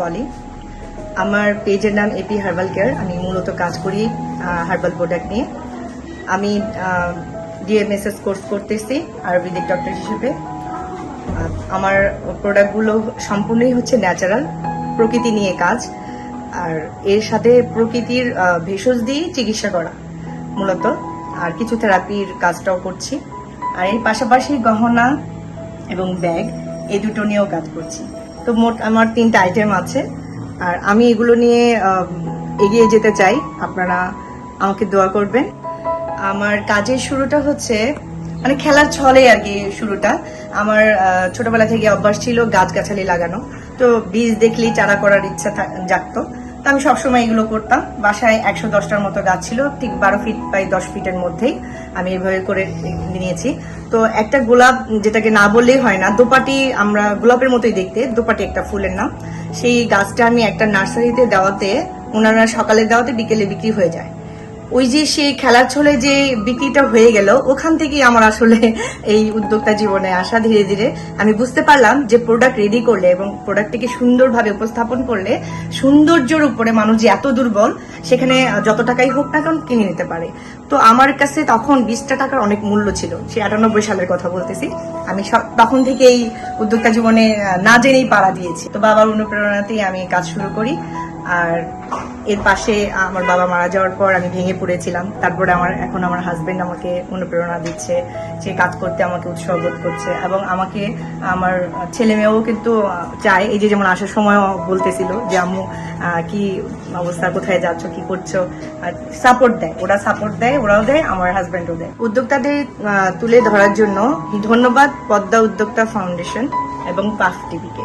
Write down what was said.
পলি। আমার পেজের নাম এপি হার্বাল কেয়ার। আমি মূলত কাজ করি হার্বাল প্রোডাক্ট নিয়ে। আমি ডিএমএসএস কোর্স করতেছি আয়ুর্বেদিক ডক্টর হিসেবে। আমার প্রোডাক্টগুলো সম্পূর্ণই হচ্ছে ন্যাচারাল, প্রকৃতি নিয়ে কাজ, আর এর সাথে প্রকৃতির ভেষজ দিয়ে চিকিৎসা করা মূলত, আর কিছু থেরাপির কাজটাও করছি। আর এর পাশাপাশি গহনা এবং ব্যাগ এই দুটো নিয়েও কাজ করছি। তো মোট আমার 3টা আইটেম আছে, আর আমি এগুলো নিয়ে এগিয়ে যেতে চাই। আপনারা আমাকে দোয়া করবেন। আমার কাজের শুরুটা হচ্ছে মানে খেলার ছলে আর কি। শুরুটা আমার ছোটবেলা থেকে অভ্যাস ছিল গাছগাছালি লাগানো। তো বীজ দেখলেই চারা করার ইচ্ছা জাগতো। তো আমি সবসময় এগুলো করতাম। বাসায় 110টার মতো গাছ ছিল, ঠিক 12 ফিট বাই 10 ফিটের মধ্যেই আমি এভাবে করে নিয়েছি। তো একটা গোলাপ, যেটাকে না বললেই হয় না, দোপাটি, আমরা গোলাপের মতোই দেখতে, দোপাটি একটা ফুলের নাম। সেই গাছটা আমি একটা নার্সারিতে দেওয়াতে, ওনারা সকালে দেওয়াতে বিকেলে বিক্রি হয়ে যায়। ওই যে সেই খেলার ছলে যে বিক্রিটা হয়ে গেল, ওখান থেকেই আমার আসলে এই উদ্যোক্তা জীবনে আসা। ধীরে ধীরে আমি বুঝতে পারলাম যে প্রোডাক্ট রেডি করলে এবং প্রোডাক্টটিকে সুন্দরভাবে উপস্থাপন করলে সৌন্দর্যের উপরে মানুষ যে এত দুর্বল, সেখানে যত টাকাই হোক না কেন কিনে নিতে পারে। তো আমার কাছে তখন 20টা টাকার অনেক মূল্য ছিল, সে 98 সালের কথা বলতেছি। আমি তখন থেকে এই উদ্যোক্তা জীবনে না জেনেই পাড়া দিয়েছি। তো বাবার অনুপ্রেরণাতেই আমি কাজ শুরু করি। আর এর পাশে আমার বাবা মারা যাওয়ার পর আমি ভেঙে পড়েছিলাম। তারপরে এখন আমার হাজবেন্ড আমাকে অনুপ্রেরণা দিচ্ছে, সে কাজ করতে আমাকে উৎসাহ বোধ করছে, এবং আমাকে আমার ছেলে মেয়েও কিন্তু চায়। এই যে যেমন আসার সময় বলতেছিল যে আম্মু কি অবস্থা, কোথায় যাচ্ছ, কি করছো, সাপোর্ট দেয়। ওরা সাপোর্ট দেয়, ওরাও দেয়, আমার হাজবেন্ডও দেয়। উদ্যোক্তাদের তুলে ধরার জন্য ধন্যবাদ পদ্মা উদ্যোক্তা ফাউন্ডেশন এবং পাফ টিভিকে।